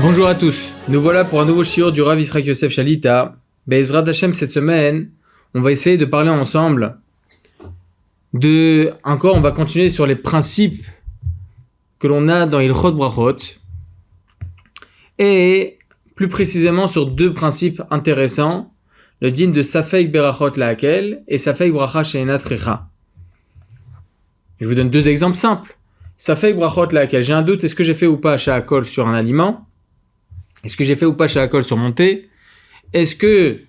Bonjour à tous, nous voilà pour un nouveau shiur du Rav Yitzhak Yosef Shalita. Be'ezrat Hashem, cette semaine, on va essayer de parler ensemble on va continuer sur les principes que l'on a dans Ilchot Brachot et plus précisément sur deux principes intéressants, le din de Safek Berachot La'akel et Safek Bracha She'ena Tzricha. Je vous donne deux exemples simples. Safek Brachot La'akel, j'ai un doute, est-ce que j'ai fait ou pas Sha'akol sur un aliment? Est-ce que j'ai fait ou pas Sha'akol sur mon thé? Est-ce que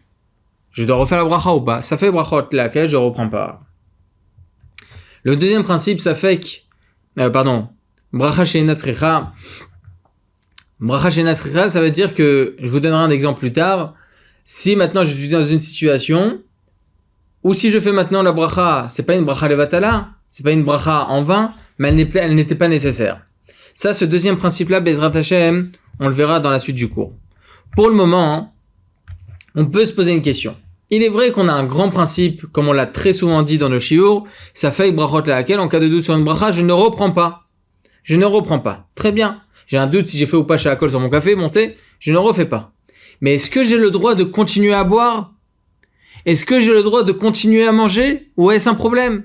je dois refaire la bracha ou pas? Safek Brachot La'akel, je ne reprends pas. Le deuxième principe, Bracha She'ena Tzricha. Bracha She'ena Tzricha, ça veut dire que, je vous donnerai un exemple plus tard, si maintenant je suis dans une situation, ou si je fais maintenant la bracha, c'est pas une bracha levatala, c'est pas une bracha en vain, mais elle n'était pas nécessaire. Ça, ce deuxième principe-là, Be'ezrat Hashem, on le verra dans la suite du cours. Pour le moment, on peut se poser une question. Il est vrai qu'on a un grand principe, comme on l'a très souvent dit dans nos shiur, Safek Brachot La'akel, en cas de doute sur une bracha, je ne reprends pas. Je ne reprends pas. Très bien. J'ai un doute si j'ai fait ou pas Sha'akol sur mon café, mon thé, je ne refais pas. Mais est-ce que j'ai le droit de continuer à boire? Est-ce que j'ai le droit de continuer à manger? Ou est-ce un problème?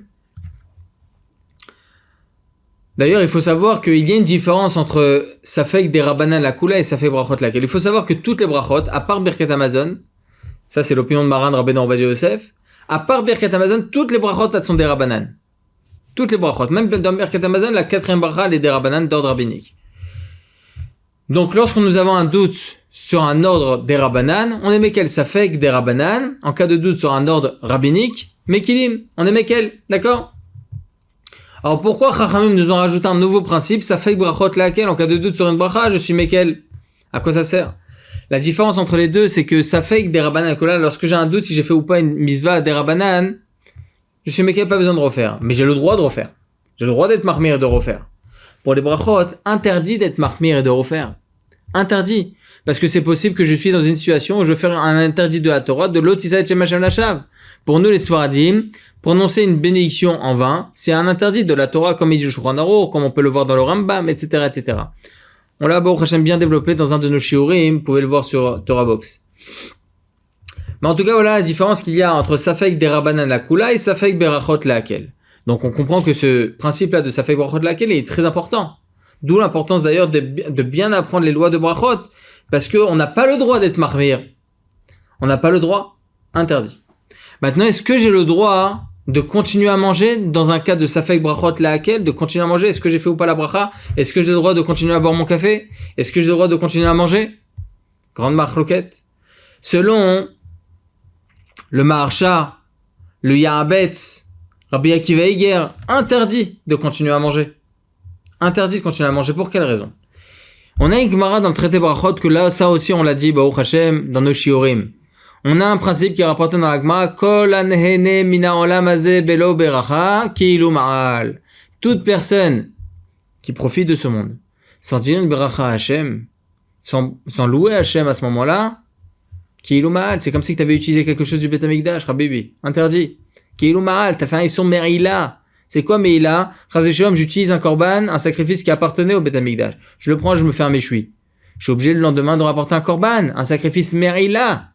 D'ailleurs, il faut savoir qu'il y a une différence entre Safek des Rabbanan la Kula et Safek Brachot La'akel. Il faut savoir que toutes les brachot, à part Birkat Hamazon, ça c'est l'opinion de Maran Rabbeinu Ovadia Yosef, à part Birkat Hamazon, toutes les brachot elles sont des Rabbanan. Toutes les brachot, même dans Birkat Hamazon, la quatrième bracha elle est des Rabbanan d'ordre rabbinique. Donc lorsque nous avons un doute sur un ordre des Rabbanan, on émet quel Safek des Rabbanan, en cas de doute sur un ordre rabbinique, Mekilim, on émet quel, d'accord? Alors pourquoi Chachamim nous ont rajouté un nouveau principe, Safek Brachot La'akel, en cas de doute sur une bracha, je suis Mekel? À quoi ça sert? La différence entre les deux, c'est que Safek des Rabbanan Kola, lorsque j'ai un doute si j'ai fait ou pas une misva des Rabbanan, je suis Mekel, pas besoin de refaire. Mais j'ai le droit de refaire. J'ai le droit d'être marmir et de refaire. Pour les brachot, interdit d'être marmir et de refaire. Interdit. Parce que c'est possible que je suis dans une situation où je veux faire un interdit de la Torah, de l'Otisa et Shem Hashem Lashav. Pour nous, les Sfaradim, prononcer une bénédiction en vain, c'est un interdit de la Torah, comme il dit le Shulchan Aruch, comme on peut le voir dans le Rambam, etc., etc. On l'a, Baruch Hashem, bien développé dans un de nos shiurim, vous pouvez le voir sur Torah Box. Mais en tout cas, voilà la différence qu'il y a entre Safek des Rabbanan la Kula et Safek Berachot La'akel. Donc on comprend que ce principe-là de Safek Berachot La'akel est très important. D'où l'importance d'ailleurs de bien apprendre les lois de Brachot, parce qu'on n'a pas le droit d'être marmir. On n'a pas le droit, interdit. Maintenant, est-ce que j'ai le droit de continuer à manger dans un cas de Safek Brachot La'akel, de continuer à manger? Est-ce que j'ai fait ou pas la bracha? Est-ce que j'ai le droit de continuer à boire mon café? Est-ce que j'ai le droit de continuer à manger? Grande marloquette. Selon le Maharsha, le Ya'abetz, Rabbi Akiva Eiger, interdit de continuer à manger. Interdit de continuer à manger. Pour quelle raison? On a une Gemara dans le traité Brachot que là, ça aussi on l'a dit, Baruch Hashem, dans nos shiurim. On a un principe qui est rapporté dans la Gemara, Kol anhene mina olam hazeh belo beracha ki'ilu ma'al. Toute personne qui profite de ce monde, sans dire une beracha à Hashem, sans louer Hashem à ce moment-là, ki'ilu ma'al, c'est comme si tu avais utilisé quelque chose du Beth Amikdash, Rabibi, interdit. Ki'ilu ma'al, t'as fait un isson me'ila. C'est quoi me'ila? J'utilise un korban, un sacrifice qui appartenait au Beth Amikdash. Je le prends, je me fais un méchoui. Je suis obligé le lendemain de rapporter un korban, un sacrifice me'ila.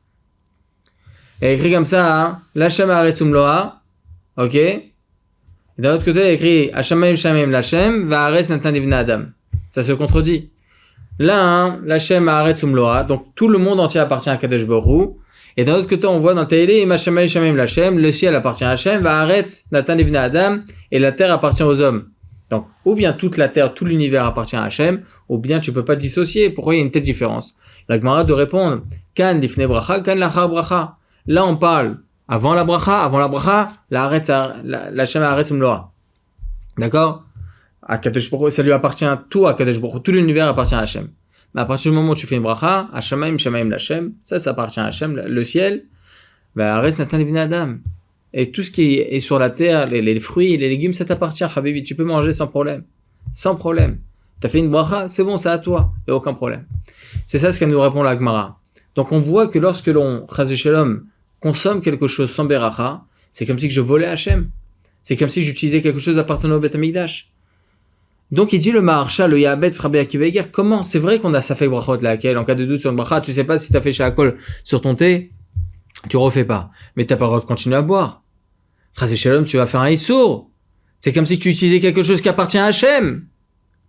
Il y a écrit comme ça, hein, L'Hashem haaretzum loa, ok? Et d'un autre côté, il y a écrit Hashamayim shamim l'Hashem, va'aretz natan livna adam. Ça se contredit. Là, hein, L'Hashem haaretzum loa, donc tout le monde entier appartient à Kadosh Baruch Hu. Et d'un autre côté, on voit dans le Tehillim, Hashamayim shamim l'Hashem, le ciel appartient à Hashem, va'aretz natan livna adam, et la terre appartient aux hommes. Donc, ou bien toute la terre, tout l'univers appartient à Hashem, ou bien tu peux pas dissocier. Pourquoi il y a une telle différence? La Gemara de répondre, Kan lifnei bracha, kan lachar bracha. Là, on parle avant la bracha, la Hashem haaretzum loa. D'accord? À Kadosh Baruch Hu, ça lui appartient tout à Kadosh Baruch Hu, tout l'univers appartient à Hashem. Mais à partir du moment où tu fais une bracha, Hashamayim shamayim l'Hashem, ça appartient à Hashem, le ciel, va'aretz natan livnei adam. Et tout ce qui est sur la terre, les fruits, les légumes, ça t'appartient, Habibi. Tu peux manger sans problème. Sans problème. T'as fait une bracha, c'est bon, c'est à toi. Il n'y a aucun problème. C'est ça ce qu'elle nous répond la Gemara. Donc on voit que lorsque l'on, Chas Shalom, consomme quelque chose sans beracha, c'est comme si je volais Hashem. C'est comme si j'utilisais quelque chose appartenant au Beth Amikdash. Donc il dit le Maharsha, le Yahabetz, Rabbi Akiva Eiger, comment? C'est vrai qu'on a Safek Brachot laquelle, en cas de doute sur une bracha, tu sais pas si t'as fait Shahakol sur ton thé, tu refais pas. Mais t'as pas le droit de continuer à boire. Chas Shalom, tu vas faire un Issour. C'est comme si tu utilisais quelque chose qui appartient à Hachem.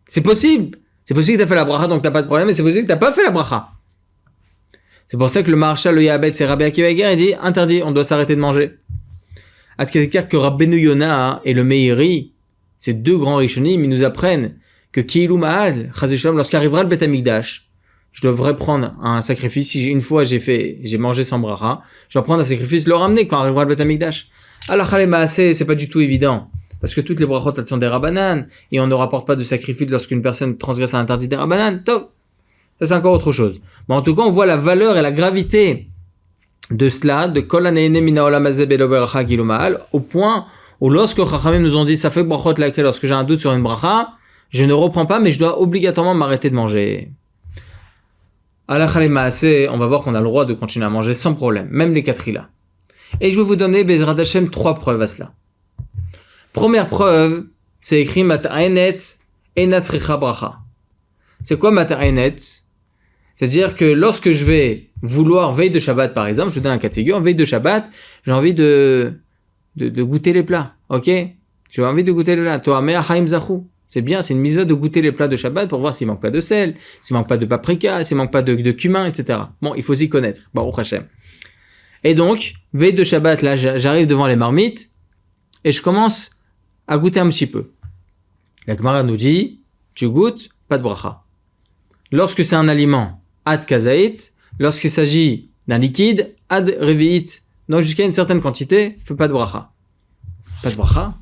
C'est possible. C'est possible que t'as fait la bracha, donc t'as pas de problème, mais c'est possible que t'as pas fait la bracha. C'est pour ça que le Maharsha, le Yahabetz, c'est Rabbi Akiva Eiger, il dit, interdit, on doit s'arrêter de manger. À quelqu'un que Rabbeinu Yonah et le Meiri, ces deux grands rishonim, ils nous apprennent que Ki'ilu Ma'al, Chas Shalom, lorsqu'arrivera le Bet Hamikdash, je devrais prendre un sacrifice. Si une fois j'ai mangé sans bracha, je dois prendre un sacrifice, le ramener quand arrivera le Bet Hamikdash. Halakha le Maaseh, c'est pas du tout évident. Parce que toutes les brachot, elles sont des Rabbanan, et on ne rapporte pas de sacrifice lorsqu'une personne transgresse un interdit des Rabbanan. Top! Ça, c'est encore autre chose. Mais en tout cas, on voit la valeur et la gravité de cela, de Kol Hane'ene Mina Olam Hazeh Belo Beracha Ki'ilu Ma'al, au point où lorsque Chachamim nous ont dit, ça fait brachot laquelle, lorsque j'ai un doute sur une bracha, je ne reprends pas, mais je dois obligatoirement m'arrêter de manger. Halakha le Maaseh, on va voir qu'on a le droit de continuer à manger sans problème, même les katrila. Et je vais vous donner, Bezrat Hashem, 3 preuves à cela. Première preuve, c'est écrit Mata'enet Enat Tzricha Bracha. C'est quoi Mata'enet? C'est-à-dire que lorsque je vais vouloir veille de Shabbat, par exemple, je vous donne un cas de figure, veille de Shabbat, j'ai envie de goûter les plats, ok? J'ai envie de goûter les plats. Toi, Mea Haim Zachou. C'est bien, c'est une mitzvah de goûter les plats de Shabbat pour voir s'il manque pas de sel, s'il manque pas de paprika, s'il manque pas de cumin, etc. Bon, il faut s'y connaître. Baruch Hashem. Et donc, veille de Shabbat, là, j'arrive devant les marmites et je commence à goûter un petit peu. La Gemara nous dit, tu goûtes, pas de bracha. Lorsque c'est un aliment, ad kazaït. Lorsqu'il s'agit d'un liquide, ad revi'it. Donc jusqu'à une certaine quantité, fais pas de bracha. Pas de bracha?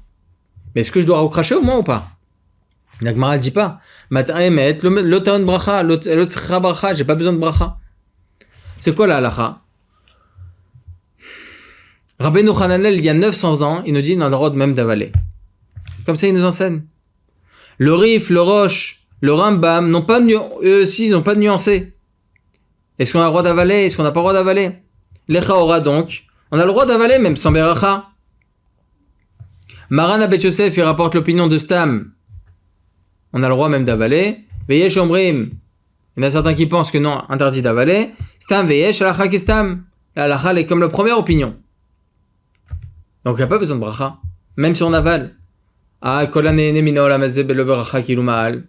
Mais est-ce que je dois recracher au moins ou pas? La Gemara ne dit pas. Mat'aemet, l'otaon bracha, l'otzricha bracha, j'ai pas besoin de bracha. C'est quoi la halacha? Rabbeinu Hananel, il y a 900 ans, il nous dit, on a le droit même d'avaler. Comme ça, il nous enseigne. Le Rif, le Roche, le Rambam, eux aussi, ils n'ont pas de nuancé. Est-ce qu'on a le droit d'avaler? Est-ce qu'on n'a pas le droit d'avaler? L'Echaora, donc, on a le droit d'avaler, même sans Beracha. Maran Abed Yosef, il rapporte l'opinion de Stam. On a le droit même d'avaler. Veyesh Omrim, il y en a certains qui pensent que non, interdit d'avaler. Stam Veyesh, Alacha Kestam. La Alacha est comme la première opinion. Donc il n'y a pas besoin de bracha, même si on avale. Ah, Kol Hane'ene Mina Olam Hazeh Belo Beracha Ki'ilu Ma'al.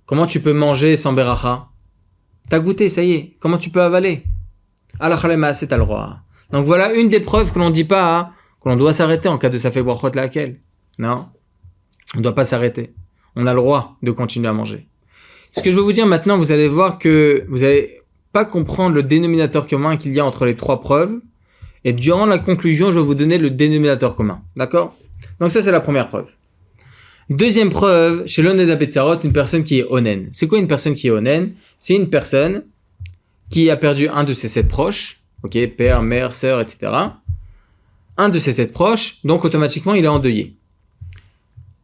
Comment tu peux manger sans beracha? T'as goûté, ça y est. Comment tu peux avaler? Halakha le Maaseh, t'as le droit. Donc voilà une des preuves que l'on dit pas, hein, que l'on doit s'arrêter en cas de Safek Brachot laquelle. Non, on ne doit pas s'arrêter. On a le droit de continuer à manger. Ce que je veux vous dire maintenant, vous allez voir que vous n'allez pas comprendre le dénominateur commun qu'il y a entre les 3 preuves. Et durant la conclusion, je vais vous donner le dénominateur commun. D'accord? Donc ça, c'est la première preuve. Deuxième preuve, chez l'Oneda Betzarot, une personne qui est onen. C'est quoi une personne qui est onen? C'est une personne qui a perdu un de ses 7 proches. Ok, père, mère, sœur, etc. Un de ses 7 proches, donc automatiquement, il est endeuillé.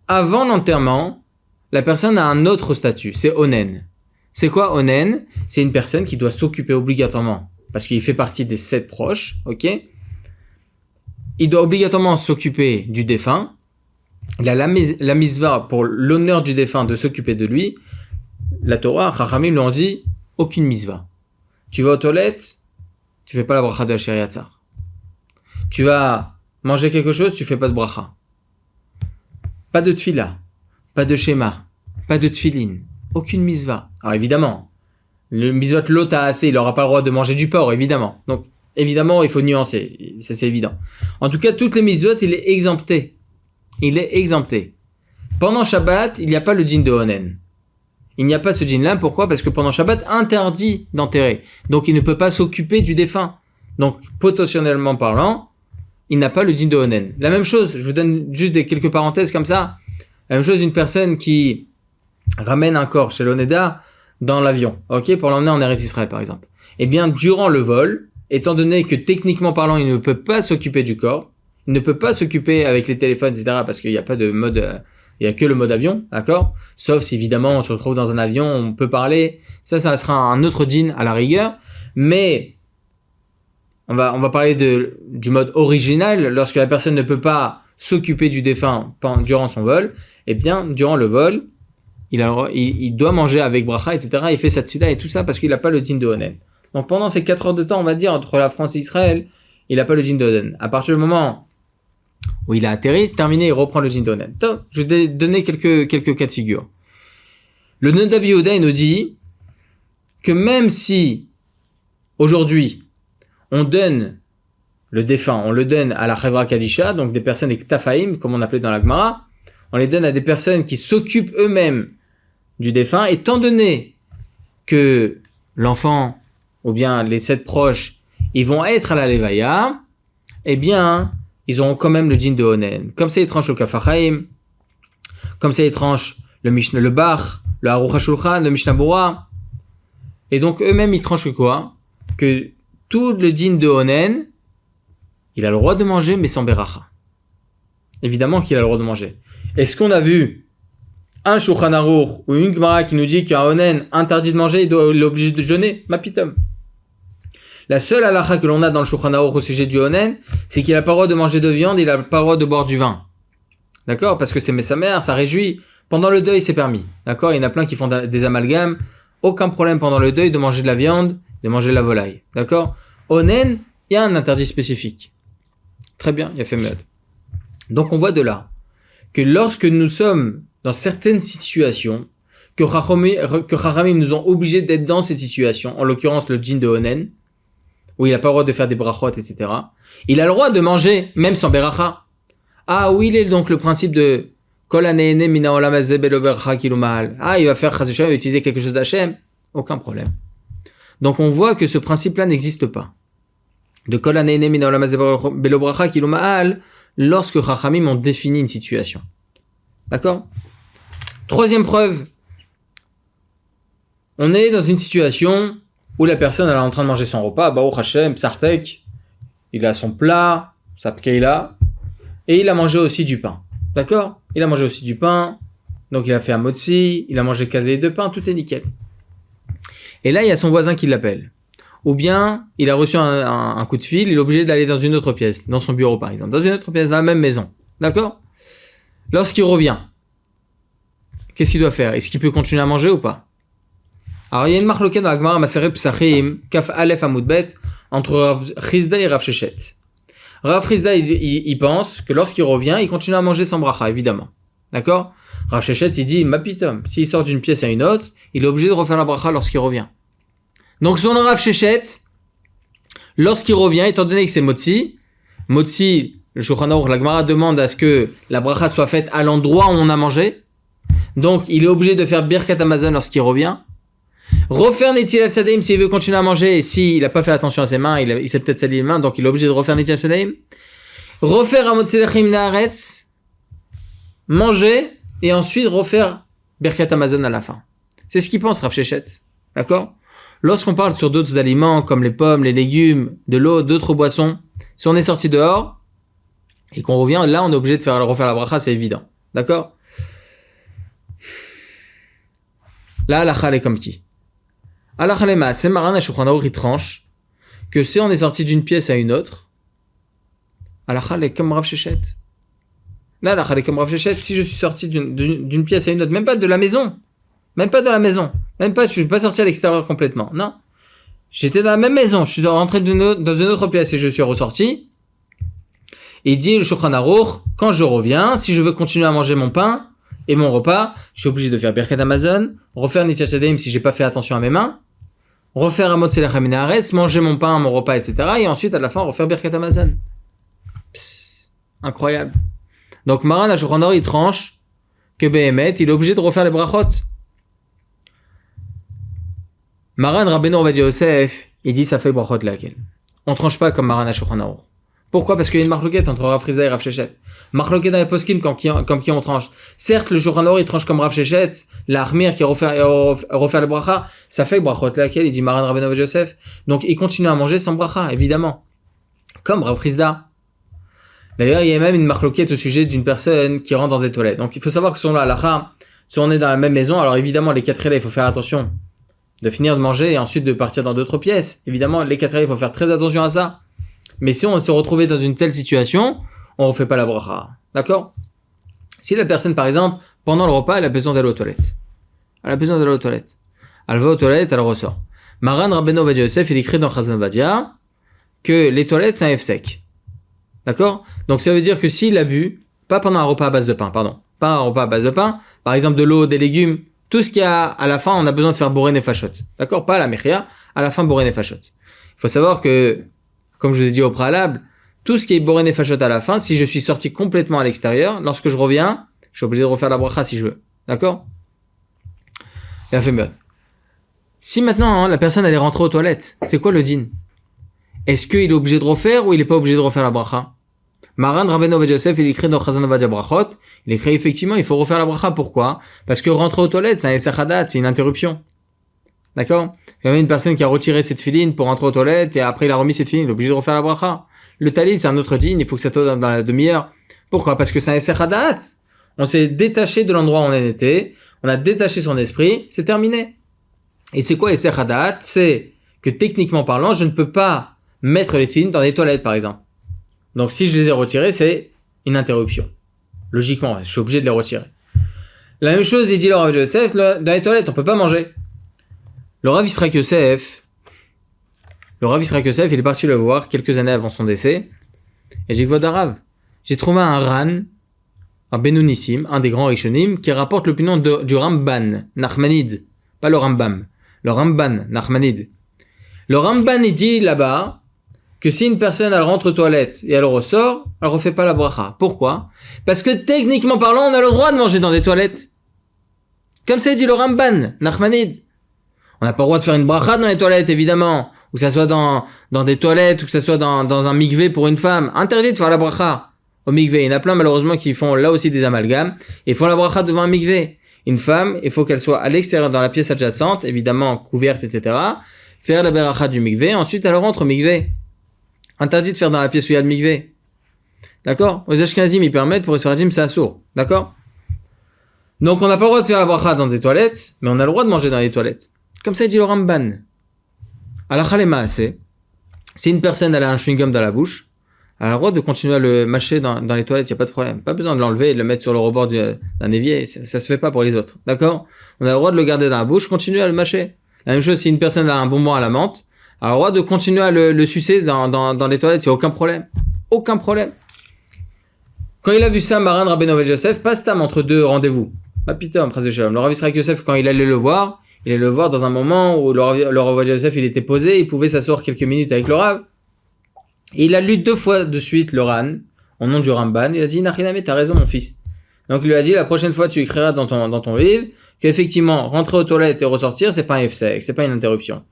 Avant l'enterrement, la personne a un autre statut, c'est onen. C'est quoi onen? C'est une personne qui doit s'occuper obligatoirement, parce qu'il fait partie des 7 proches, ok? Il doit obligatoirement s'occuper du défunt. Il a la misva pour l'honneur du défunt de s'occuper de lui. La Torah, Chachamim lui ont dit, aucune misva. Tu vas aux toilettes, tu fais pas la bracha de Asher Yatzar. Tu vas manger quelque chose, tu fais pas de bracha. Pas de tfila, pas de schéma, pas de tfilin, aucune misva. Alors évidemment, le misvot lot a assez, il n'aura pas le droit de manger du porc, évidemment. Donc évidemment, il faut nuancer, ça c'est évident. En tout cas, toutes les misvot, il est exempté. Il est exempté. Pendant Shabbat, il n'y a pas le dîn de Onen. Il n'y a pas ce dîn-là. Pourquoi? Parce que pendant Shabbat, interdit d'enterrer. Donc, il ne peut pas s'occuper du défunt. Donc, potentiellement parlant, il n'a pas le dîn de Onen. La même chose, je vous donne juste quelques parenthèses comme ça. La même chose, une personne qui ramène un corps chez l'Oneda dans l'avion, ok, pour l'emmener en Eretz Israël, par exemple. Eh bien, durant le vol, étant donné que techniquement parlant, il ne peut pas s'occuper du corps, il ne peut pas s'occuper avec les téléphones, etc., parce qu'il n'y a pas de mode, il n'y a que le mode avion, d'accord? Sauf si évidemment on se retrouve dans un avion, on peut parler, ça sera un autre dîn à la rigueur, mais on va parler du mode original, lorsque la personne ne peut pas s'occuper du défunt durant son vol, eh bien, durant le vol, il doit manger avec bracha, etc. Il fait sa tfila et tout ça parce qu'il n'a pas le din de Onen. Donc pendant ces 4 heures de temps, on va dire, entre la France et Israël, il n'a pas le din de Onen. À partir du moment où il a atterri, c'est terminé, il reprend le din de Onen. Donc, je vais donner quelques cas de figure. Le Noda Yehuda, il nous dit que même si aujourd'hui on donne le défunt, on le donne à la Chevra Kadisha, donc des personnes avec Tafaïm, comme on appelait dans la Gemara, on les donne à des personnes qui s'occupent eux-mêmes du défunt, étant donné que l'enfant ou bien les 7 proches, ils vont être à la Levaya, eh bien, ils auront quand même le din de Onen. Comme ça, ils tranchent le Kafachaim, comme ça, ils tranchent le Mishnah, le Bach, le Aruch HaShulchan, le Mishnah Bora. Et donc, eux-mêmes, ils tranchent que quoi? Que tout le din de Onen, il a le droit de manger, mais sans Beracha. Évidemment qu'il a le droit de manger. Est-ce qu'on a vu un Shulchan Aruch ou une Gemara qui nous dit qu'un Onen interdit de manger, il est obligé de jeûner? Mapitom. La seule halakha que l'on a dans le Shulchan Aruch au sujet du Onen, c'est qu'il n'a pas le droit de manger de viande, il n'a pas le droit de boire du vin. D'accord? Parce que c'est Messamer, ça réjouit. Pendant le deuil, c'est permis. D'accord? Il y en a plein qui font des amalgames. Aucun problème pendant le deuil de manger de la viande, de manger de la volaille. D'accord? Onen, il y a un interdit spécifique. Très bien, il y a fait mieux. Donc on voit de là que lorsque nous sommes dans certaines situations, que Chachamim nous ont obligés d'être dans cette situation, en l'occurrence le djinn de Onen, où il n'a pas le droit de faire des brachot, etc. Il a le droit de manger, même sans beracha. Ah, où il est donc le principe de Kol haneene mina olam hazeh belo beracha kilu mahal. Ah, il va faire chas v'shalom, il va utiliser quelque chose d'Hachem. Aucun problème. Donc on voit que ce principe-là n'existe pas. De Kol haneene mina olam hazeh belo beracha kilu mahal, lorsque Chachamim ont défini une situation. D'accord? Troisième preuve. On est dans une situation où la personne elle est en train de manger son repas, Baruch Hashem, Psartek, il a son plat, sa pkeila, et il a mangé aussi du pain. D'accord? Il a mangé aussi du pain, donc il a fait un motzi, il a mangé casé de pain, tout est nickel. Et là, il y a son voisin qui l'appelle. Ou bien, il a reçu un coup de fil, il est obligé d'aller dans une autre pièce, dans son bureau par exemple, dans une autre pièce, dans la même maison. D'accord? Lorsqu'il revient, qu'est-ce qu'il doit faire? Est-ce qu'il peut continuer à manger ou pas? Alors, il y a une marloquette dans la Gemara Maseret Psachim, Kaf Aleph Amoudbet, entre Rav Chizda et Rav Shechet. Rav Chizda, il pense que lorsqu'il revient, il continue à manger sans bracha, évidemment. D'accord? Rav Shechet, il dit, Mapitom, s'il sort d'une pièce à une autre, il est obligé de refaire la bracha lorsqu'il revient. Donc, selon Rav Shechet, lorsqu'il revient, étant donné que c'est Motzi, le Shulchan Aruch, la Gemara demande à ce que la bracha soit faite à l'endroit où on a mangé. Donc, il est obligé de faire Birkat Hamazon lorsqu'il revient. Refaire Netilat Sadaim s'il veut continuer à manger et s'il n'a pas fait attention à ses mains, il s'est peut-être sali les mains, donc il est obligé de refaire Netilat Sadaim. Refaire Amot Sedachim Naaretz, manger et ensuite refaire Birkat Hamazon à la fin. C'est ce qu'il pense Rav Shechet. D'accord? Lorsqu'on parle sur d'autres aliments comme les pommes, les légumes, de l'eau, d'autres boissons, si on est sorti dehors et qu'on revient, là on est obligé de refaire la bracha, c'est évident. D'accord? Là, la chale est comme qui? Alors, c'est Maran Shulchan Aruch il tranche que si on est sorti d'une pièce à une autre, la chale est comme Rav Shechet. Là, la chale est comme Rav Shechet. Si je suis sorti d'une pièce à une autre, même pas de la maison, je suis pas sorti à l'extérieur complètement. Non, j'étais dans la même maison. Je suis rentré dans une autre pièce et je suis ressorti. Et dit le Shulchan Aruch, quand je reviens, si je veux continuer à manger mon pain et mon repas, je suis obligé de faire Birkat Hamazon, refaire Netilat Sadaim si j'ai pas fait attention à mes mains, refaire Amot Sedachim Naaretz, manger mon pain, mon repas, etc. Et ensuite, à la fin, refaire Birkat Hamazon. Incroyable. Donc, Maran HaShulchan Aruch, il tranche que Behemet, il est obligé de refaire les brachot. Maran Rabbeinu Ovadia Yosef, il dit ça fait brachot laquelle. On tranche pas comme Maran HaShulchan Aruch. Pourquoi? Parce qu'il y a une marloquette entre Rav Chizda et Rav Shechet. Marloquette dans les poskim comme qui on tranche. Certes, le Shulchan Aruch il tranche comme Rav Shechet, l'Armir qui refaire le bracha, ça fait brachot laquelle, il dit Maran Rabbeinu Ovadia Yosef. Donc il continue à manger sans bracha, évidemment. Comme Rav Chizda. D'ailleurs, il y a même une marloquette au sujet d'une personne qui rentre dans des toilettes. Donc il faut savoir que selon la halakha, si on est dans la même maison, alors évidemment les 4 élèves, il faut faire attention de finir de manger et ensuite de partir dans d'autres pièces. Évidemment, les 4 élèves, il faut faire très attention à ça. Mais si on se retrouvait dans une telle situation, on ne fait pas la bracha. D'accord? Si la personne, par exemple, pendant le repas, elle a besoin d'aller aux toilettes. Elle a besoin d'aller aux toilettes. Elle va aux toilettes, elle ressort. Maran Rabbeinu Ovadia Yosef, il écrit dans Chazon Ovadia que les toilettes, c'est un F-sec. D'accord? Donc ça veut dire que s'il a bu, pas pendant un repas à base de pain, pas un repas à base de pain, par exemple de l'eau, des légumes, tout ce qu'il y a à la fin, on a besoin de faire borer nefashot. D'accord? Pas à la mechia, à la fin borer nefashot. Il faut savoir que, comme je vous ai dit au préalable, tout ce qui est boré nefashot à la fin, si je suis sorti complètement à l'extérieur, lorsque je reviens, je suis obligé de refaire la bracha si je veux. D'accord? Il a fait mieux. Si maintenant la personne elle est rentrée aux toilettes, c'est quoi le din? Est-ce qu'il est obligé de refaire ou il n'est pas obligé de refaire la bracha? Maran Rabbeinu Ovadia Yosef, il écrit dans Chazon Ovadia Brachot, il écrit effectivement il faut refaire la bracha. Pourquoi? Parce que rentrer aux toilettes, c'est un Esser Hadat, c'est une interruption. D'accord? Il y avait une personne qui a retiré cette filine pour rentrer aux toilettes et après il a remis cette filine, il est obligé de refaire la bracha. Le talit, c'est un autre din, il faut que ça soit dans la demi-heure. Pourquoi? Parce que c'est un Esser Hadat. On s'est détaché de l'endroit où on était, on a détaché son esprit, c'est terminé. Et c'est quoi Esser Hadat? C'est que techniquement parlant, je ne peux pas mettre les tefilines dans des toilettes par exemple. Donc si je les ai retirés, c'est une interruption. Logiquement, je suis obligé de les retirer. La même chose, il dit le Rav Yosef, dans les toilettes, on peut pas manger. Le Rav Yisraël Yosef, il est parti le voir quelques années avant son décès. Et j'ai dit, Rav, j'ai trouvé un Ran, un Benounissim, un des grands Rishonim, qui rapporte l'opinion du Ramban, Nachmanide. Pas le Rambam. Le Ramban, Nachmanide. Le Ramban, il dit là-bas, que si une personne elle rentre aux toilettes et elle ressort, elle refait pas la bracha. Pourquoi? Parce que techniquement parlant, on a le droit de manger dans des toilettes. Comme ça dit le Ramban, Nachmanide. On n'a pas le droit de faire une bracha dans les toilettes, évidemment. Ou que ça soit dans des toilettes, ou que ça soit dans un mikvé pour une femme. Interdit de faire la bracha au mikvé. Il y en a plein malheureusement qui font là aussi des amalgames et font la bracha devant un mikvé. Une femme, il faut qu'elle soit à l'extérieur dans la pièce adjacente, évidemment couverte, etc. Faire la bracha du mikvé, ensuite elle rentre au mikvé. Interdit de faire dans la pièce où il y a le mikvé. D'accord? Aux Ashkenazim, ils permettent, pour les Sfaradim, c'est assourd. D'accord? Donc, on n'a pas le droit de faire la bracha dans des toilettes, mais on a le droit de manger dans les toilettes. Comme ça, il dit le Ramban. Halakha le maaseh, si une personne elle a un chewing-gum dans la bouche, elle a le droit de continuer à le mâcher dans les toilettes, il n'y a pas de problème. Pas besoin de l'enlever et de le mettre sur le rebord d'un évier, ça se fait pas pour les autres. D'accord? On a le droit de le garder dans la bouche, continuer à le mâcher. La même chose, si une personne a un bonbon à la menthe, elle a le droit de continuer à le sucer dans les toilettes, il n'y a aucun problème. Aucun problème. Quand il a vu ça, Maran Rabbeinu Ovadia Yosef, passe tam entre deux rendez-vous. Pas pitié, prince de Shalom. Le Rav Yisraël Yosef, quand il allait le voir, il allait le voir dans un moment où le Rav Ovadia Yosef, il était posé, il pouvait s'asseoir quelques minutes avec le Rav. Et il a lu 2 fois de suite le Ran, au nom du Ramban. Il a dit, Nachiname, t'as raison, mon fils. Donc il lui a dit, la prochaine fois, tu écriras dans ton livre, qu'effectivement, rentrer aux toilettes et ressortir, c'est pas un F-sec, c'est pas une interruption.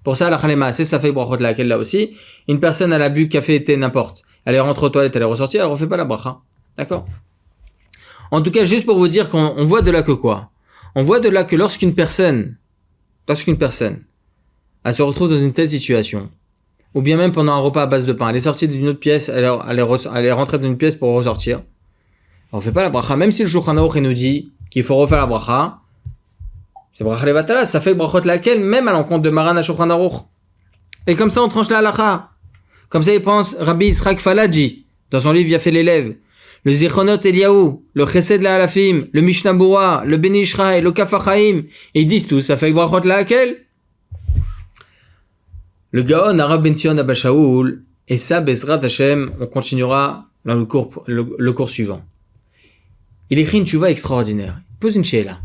Pour ça, la khalema, c'est ça fait brachot laquelle là aussi. Une personne, elle a bu café, thé, n'importe. Elle est rentrée aux toilettes, elle est ressortie, elle refait pas la bracha. D'accord? En tout cas, juste pour vous dire qu'on voit de là que quoi? On voit de là que lorsqu'une personne, elle se retrouve dans une telle situation, ou bien même pendant un repas à base de pain, elle est sortie d'une autre pièce, elle est rentrée dans une pièce pour ressortir, on fait pas la bracha. Même si le Shulchan Aruch nous dit qu'il faut refaire la bracha, c'est bracha levatala, ça fait brachot laquelle, même à l'encontre de Maran Shulchan Aruch. Et comme ça, on tranche la halakha. Comme ça, il pense Rabbi Yitzhak Falaji, dans son livre Yafé l'élève, le Zichronot Eliyahu, le Chesed la Halafim, le Mishnah Bura, le Beni Ishraï, le Kaf HaChaim, et ils disent tous, ça fait brachot laquelle. Le Gaon Arav Ben Sion Abba Shaul, et ça, Bezrat Hashem, on continuera dans le cours suivant. Il écrit une tchouva extraordinaire. Il pose une sheila.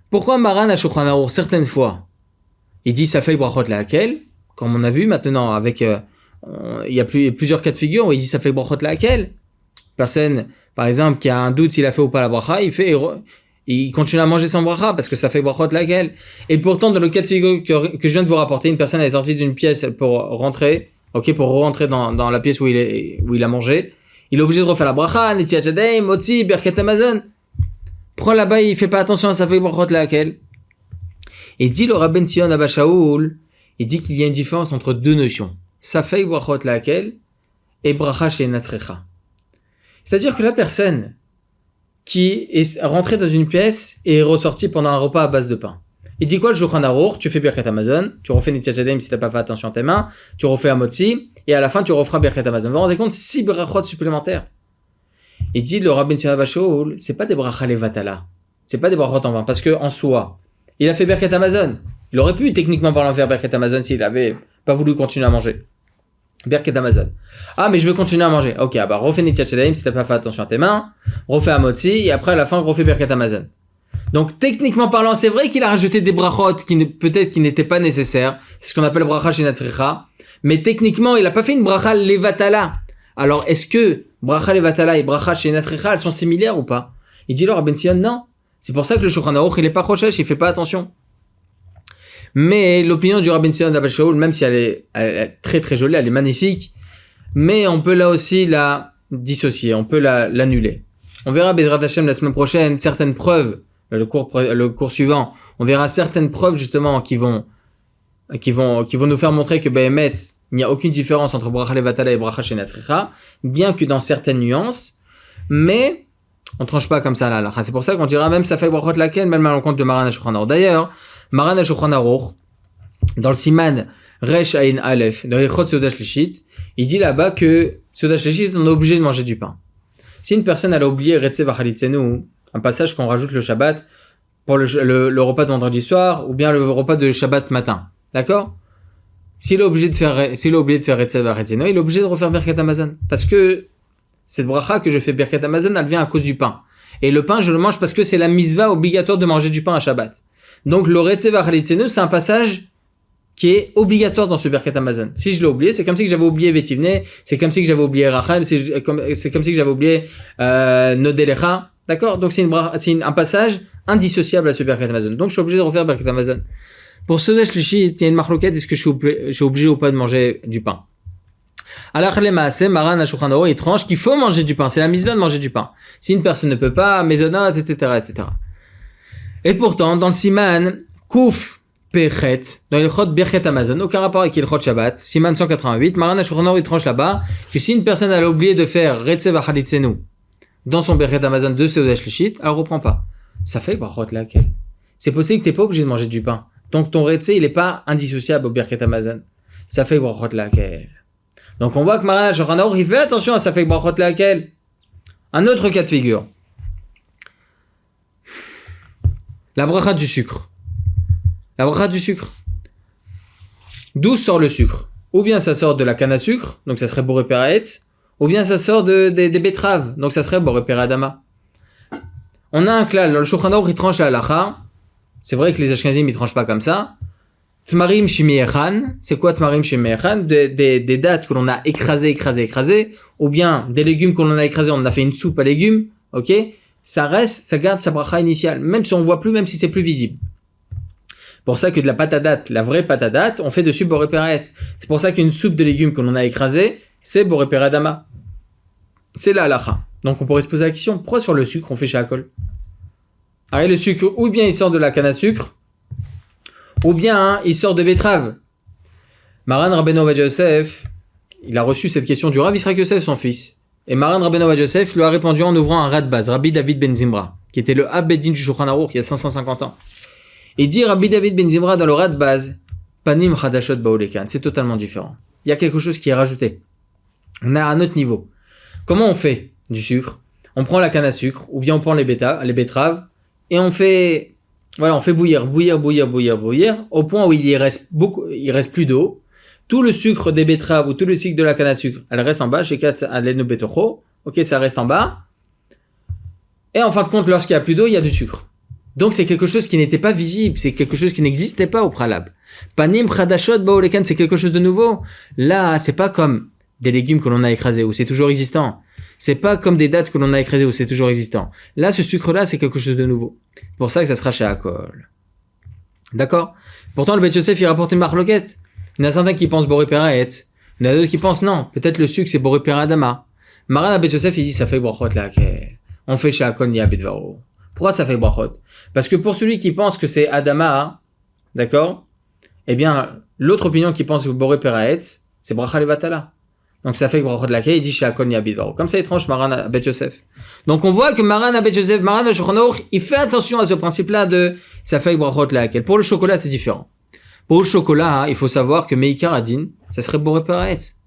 Pourquoi Maran Shulchan Aruch, certaines fois, il dit ça fait brachot laquelle, comme on a vu maintenant avec, il y a plusieurs cas de figure où il dit ça fait brachot laquelle. Personne, par exemple, qui a un doute s'il a fait ou pas la bracha, il continue à manger son bracha parce que ça fait brachot laquelle. Et pourtant, dans le cas de figure que je viens de vous rapporter, une personne est sortie d'une pièce pour rentrer dans la pièce où il a mangé. Il est obligé de refaire la bracha, Netiat Yadayim, Motzi, Birkat Hamazon. Prends là-bas, il fait pas attention à ça fait brachot laquelle. Et dit le Rabben Sion Abba Shaul, il dit qu'il y a une différence entre 2 notions. Safek brachot laquelle et bracha chez Natzrecha. C'est-à-dire que la personne qui est rentrée dans une pièce et est ressortie pendant un repas à base de pain. Il dit quoi le Shulchan Aruch? Tu fais Birkat Hamazon, tu refais Netiat Yadayim si t'as pas fait attention à tes mains, tu refais Amotzi, et à la fin tu referas Birkat Hamazon. Vous vous rendez compte? 6 brachot supplémentaires. Il dit le Rabben Sion Abba Shaul, c'est pas des bracha levatala. C'est pas des brachot en vain. Parce que en soi, Il a fait Birkat Amazon. Il aurait pu techniquement parlant faire Birkat Amazon s'il avait pas voulu continuer à manger. Birkat Amazon. Ah, mais je veux continuer à manger. Ok, bah refais Netilat Yadayim si t'as pas fait attention à tes mains. Refais Amotzi et après à la fin refais Birkat Amazon. Donc techniquement parlant, c'est vrai qu'il a rajouté des brachot peut-être qui n'étaient pas nécessaires. C'est ce qu'on appelle bracha chez Natsricha. Mais techniquement, il a pas fait une bracha levatala. Alors est-ce que bracha levatala et bracha chez Natsricha, elles sont similaires ou pas? Il dit alors à Ben Sion, non. C'est pour ça que le Shulchan Aruch, il est pas chochesh, il fait pas attention. Mais l'opinion du Rabbi Sion d'Abel Shaul, même si elle est très très jolie, elle est magnifique, mais on peut là aussi la dissocier, on peut l'annuler. On verra Bezrat Hashem la semaine prochaine certaines preuves, le cours suivant, on verra certaines preuves justement qui vont nous faire montrer que Behemet, il n'y a aucune différence entre Bracha Levatala et Bracha Shenatzricha, bien que dans certaines nuances, mais on tranche pas comme ça là. C'est pour ça qu'on dira même ça fait Brachot laquelle, même à l'encontre de Maran HaShulchan Aruch. D'ailleurs, Maran HaShulchan Aruch, dans le Siman Resh Ayin Aleph, dans les Chot Seuda Shlishit, il dit là-bas que Seuda Shlishit, on est obligé de manger du pain. Si une personne elle a oublié Retze Vachalitzenu, un passage qu'on rajoute le Shabbat pour le repas de vendredi soir ou bien le repas de Shabbat matin, d'accord? S'il est obligé de faire Retze Vachalitzenu, il est obligé de refaire Birkat Amazon parce que cette bracha que je fais Birkat Amazon, elle vient à cause du pain. Et le pain, je le mange parce que c'est la misva obligatoire de manger du pain à Shabbat. Donc, le Retze Vachalitzenu, c'est un passage qui est obligatoire dans ce Birkat Amazon. Si je l'ai oublié, c'est comme si que j'avais oublié Vetivne, c'est comme si que j'avais oublié Racham, c'est comme si que j'avais oublié Nodelecha. D'accord? Donc, c'est un passage indissociable à ce Birkat Amazon. Donc, je suis obligé de refaire Birkat Amazon. Pour ce Shlishi, il y a une marloquette, est-ce que je suis obligé ou pas de manger du pain? Alors les maaseh, Maran HaShulchan Aruch, il tranche qu'il faut manger du pain. C'est la misva de manger du pain. Si une personne ne peut pas, maisonnat, etc., etc. Et pourtant, dans le Siman Kouf Pechet, dans le Chot Birkat Amazon, aucun rapport avec le Chot Shabbat, Siman 188, Maran HaShulchan Aruch, il tranche là-bas que si une personne a oublié de faire Retze Vachalitzenu dans son Birkat Amazon de Seuda Shlishit, elle reprend pas. Ça fait brachot laquelle. C'est possible que t'es pas obligé de manger du pain. Donc ton Retze, il est pas indissociable au Birkat Amazon. Ça fait brachot laquelle. Donc on voit que Maran HaShulchan Aruch, il fait attention à ça fait brachot laquelle. Un autre cas de figure. La bracha du sucre. La bracha du sucre. D'où sort le sucre? Ou bien ça sort de la canne à sucre, donc ça serait boré peraetz, ou bien ça sort des betteraves, donc ça serait boré peradama. On a un klal, dans le Shulchan Aruch, il tranche la halacha. C'est vrai que les Ashkenazim, ils tranchent pas comme ça. Tmarim shemiechan, c'est quoi tmarim shemiechan? Des dattes que l'on a écrasées, ou bien des légumes que l'on a écrasés, on a fait une soupe à légumes, ok? Ça garde sa bracha initiale, même si on voit plus, même si c'est plus visible. Pour ça que de la patadat, la vraie patadat, on fait dessus boré peraetz. C'est pour ça qu'une soupe de légumes que l'on a écrasée, c'est boré peradama. C'est la halacha. Donc on pourrait se poser la question, pourquoi sur le sucre on fait shakol? Alors le sucre, ou bien il sort de la canne à sucre, ou bien il sort de betterave. Maran Rabbeinu Ovadia Yosef, il a reçu cette question du Rav Yisraël Yosef, son fils. Et Maran Rabbeinu Ovadia Yosef lui a répondu en ouvrant un Radbaz, Rabbi David Ben Zimra, qui était le Abeddin du Shulchan Aruch il y a 550 ans. Et dit Rabbi David Ben Zimra dans le Radbaz, Panim Chadashot Baolekan, c'est totalement différent. Il y a quelque chose qui est rajouté. On a un autre niveau. Comment on fait du sucre? On prend la canne à sucre, ou bien on prend les betteraves, et on fait bouillir, au point où il reste plus d'eau. Tout le sucre des betteraves ou tout le sucre de la canne à sucre, elle reste en bas, chez Katz Aleno Betocho, ok, ça reste en bas. Et en fin de compte, lorsqu'il n'y a plus d'eau, il y a du sucre. Donc c'est quelque chose qui n'était pas visible, c'est quelque chose qui n'existait pas au préalable. Panim Chadashot Baolekan, c'est quelque chose de nouveau. Là, c'est pas comme des légumes que l'on a écrasés, où c'est toujours existant. C'est pas comme des dattes que l'on a écrasées, où c'est toujours existant. Là, ce sucre-là, c'est quelque chose de nouveau. C'est pour ça que ça sera chez Akol. D'accord? Pourtant, le Beth Yosef, il rapporte une marloquette. Il y en a certains qui pensent Boré Peraetz. Il y en a d'autres qui pensent non. Peut-être le sucre, c'est Boré Peradama. Maran Beth Yosef, il dit ça fait brachot là. On fait chez Akol ni à Bedvaro. Pourquoi ça fait brachot? Parce que pour celui qui pense que c'est Adama, d'accord? Eh bien, l'autre opinion qui pense que Boré Peraetz, c'est Bracha Levatala. Donc ça fait que brachot laquelle il dit chez Akol ni à Bedvaro. Comme ça, il tranche Maran Beth Yosef. Donc on voit que Maran Beth Yosef, Maran HaShulchan Aruch, il fait attention à ce principe-là de ça fait que brachot laquelle. Pour le chocolat, c'est différent. Pour le chocolat, il faut savoir que Meikar Adin, ça serait Boré Peraetz.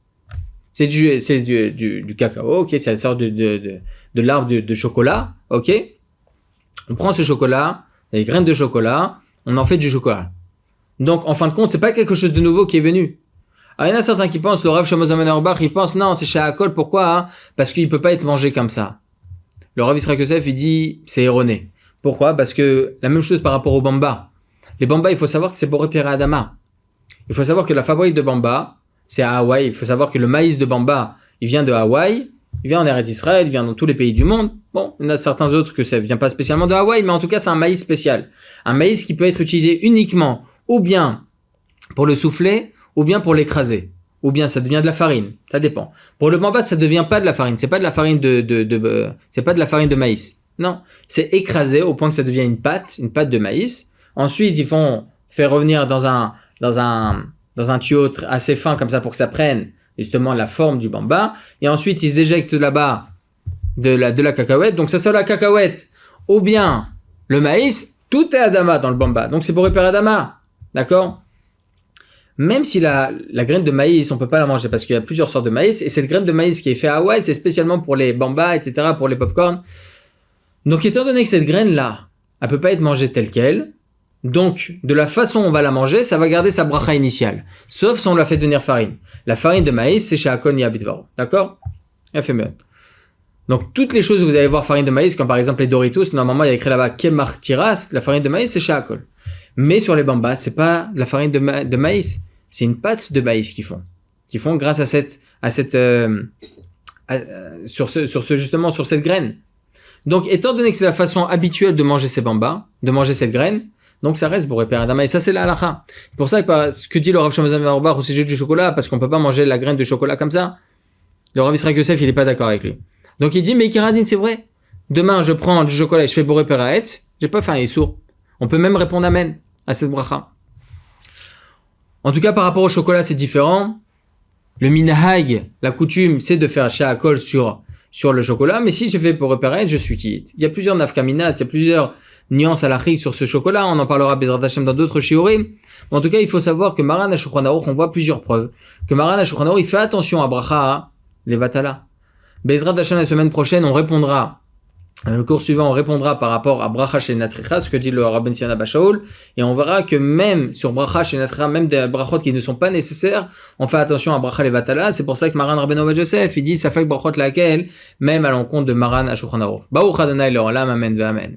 C'est du cacao, ok, ça sort de l'arbre de chocolat, ok. On prend ce chocolat, les graines de chocolat, on en fait du chocolat. Donc, en fin de compte, c'est pas quelque chose de nouveau qui est venu. Alors, il y en a certains qui pensent, le Rav Shlomo Zalman Auerbach, il pense, non, c'est Shahakol, pourquoi? Parce qu'il peut pas être mangé comme ça. Le Rav Israël Yosef, il dit, c'est erroné. Pourquoi? Parce que la même chose par rapport au bamba. Les bambas, il faut savoir que c'est Boré Pierre Adama. Il faut savoir que la fabrique de bamba, c'est à Hawaï. Il faut savoir que le maïs de bamba, il vient de Hawaï, il vient en Eretz Israël, il vient dans tous les pays du monde. Bon, il y en a certains autres que ça vient pas spécialement de Hawaï, mais en tout cas, c'est un maïs spécial. Un maïs qui peut être utilisé uniquement ou bien pour le souffler, ou bien pour l'écraser. Ou bien ça devient de la farine. Ça dépend. Pour le bamba, ça devient pas de la farine. C'est pas de la farine c'est pas de la farine de maïs. Non. C'est écrasé au point que ça devient une pâte de maïs. Ensuite, ils font faire revenir dans un tuyau assez fin comme ça pour que ça prenne justement la forme du bamba. Et ensuite, ils éjectent là-bas de la cacahuète. Donc, ça soit la cacahuète ou bien le maïs, tout est Adama dans le bamba. Donc, c'est pour réparer Adama. D'accord? Même si la graine de maïs, on peut pas la manger parce qu'il y a plusieurs sortes de maïs. Et cette graine de maïs qui est faite à Hawaï, c'est spécialement pour les bambas, etc., pour les popcorn. Donc, étant donné que cette graine-là, elle peut pas être mangée telle qu'elle, donc, de la façon dont on va la manger, ça va garder sa bracha initiale. Sauf si on l'a fait devenir farine. La farine de maïs, c'est chez Akon Yabidvaro. D'accord? Elle fait mieux. Donc, toutes les choses où vous allez voir farine de maïs, comme par exemple les Doritos, normalement, il y a écrit là-bas Kemar Tiras, la farine de maïs, c'est chez Akon. Mais sur les bambas, c'est pas de la farine de maïs. C'est une pâte de maïs qu'ils font. Qu'ils font grâce justement, sur cette graine. Donc, étant donné que c'est la façon habituelle de manger ces bambas, de manger cette graine, donc ça reste Boré Père Adama. Et ça, c'est la halakha. C'est pour ça que ce que dit le Rav Shlomo Zalman Auerbach au sujet du chocolat, parce qu'on peut pas manger la graine de chocolat comme ça, le Rav Israël Yosef, il est pas d'accord avec lui. Donc il dit, mais Kiradin, c'est vrai. Demain, je prends du chocolat et je fais Boré Père Aet, j'ai pas faim, il est sourd. On peut même répondre Amen à cette bracha. En tout cas, par rapport au chocolat, c'est différent. Le minhag, la coutume, c'est de faire shahakol sur le chocolat, mais si je fais Boré Père Aet, je suis quitte. Il y a plusieurs nafkaminat, il y a plusieurs nuances halachiques sur ce chocolat, on en parlera Bezrat Hashem dans d'autres shiurim. En tout cas, il faut savoir que Maran HaShulchan Aruch, on voit plusieurs preuves, que Maran HaShulchan Aruch, il fait attention à bracha, les vatala. Bezrat Hashem, la semaine prochaine, on répondra, le cours suivant, on répondra par rapport à bracha chez Natzricha, ce que dit le Rabben Sion Abba Shaul, et on verra que même sur bracha chez Natzricha, même des brachot qui ne sont pas nécessaires, on fait attention à bracha les vatala. C'est pour ça que Maran Rabbeinu Ovadia Yosef, il dit, ça fait que brachot laquelle, même à l'encontre de Maran HaShulchan Aruch. Baruch Adonai Le'olam, amen ve amen.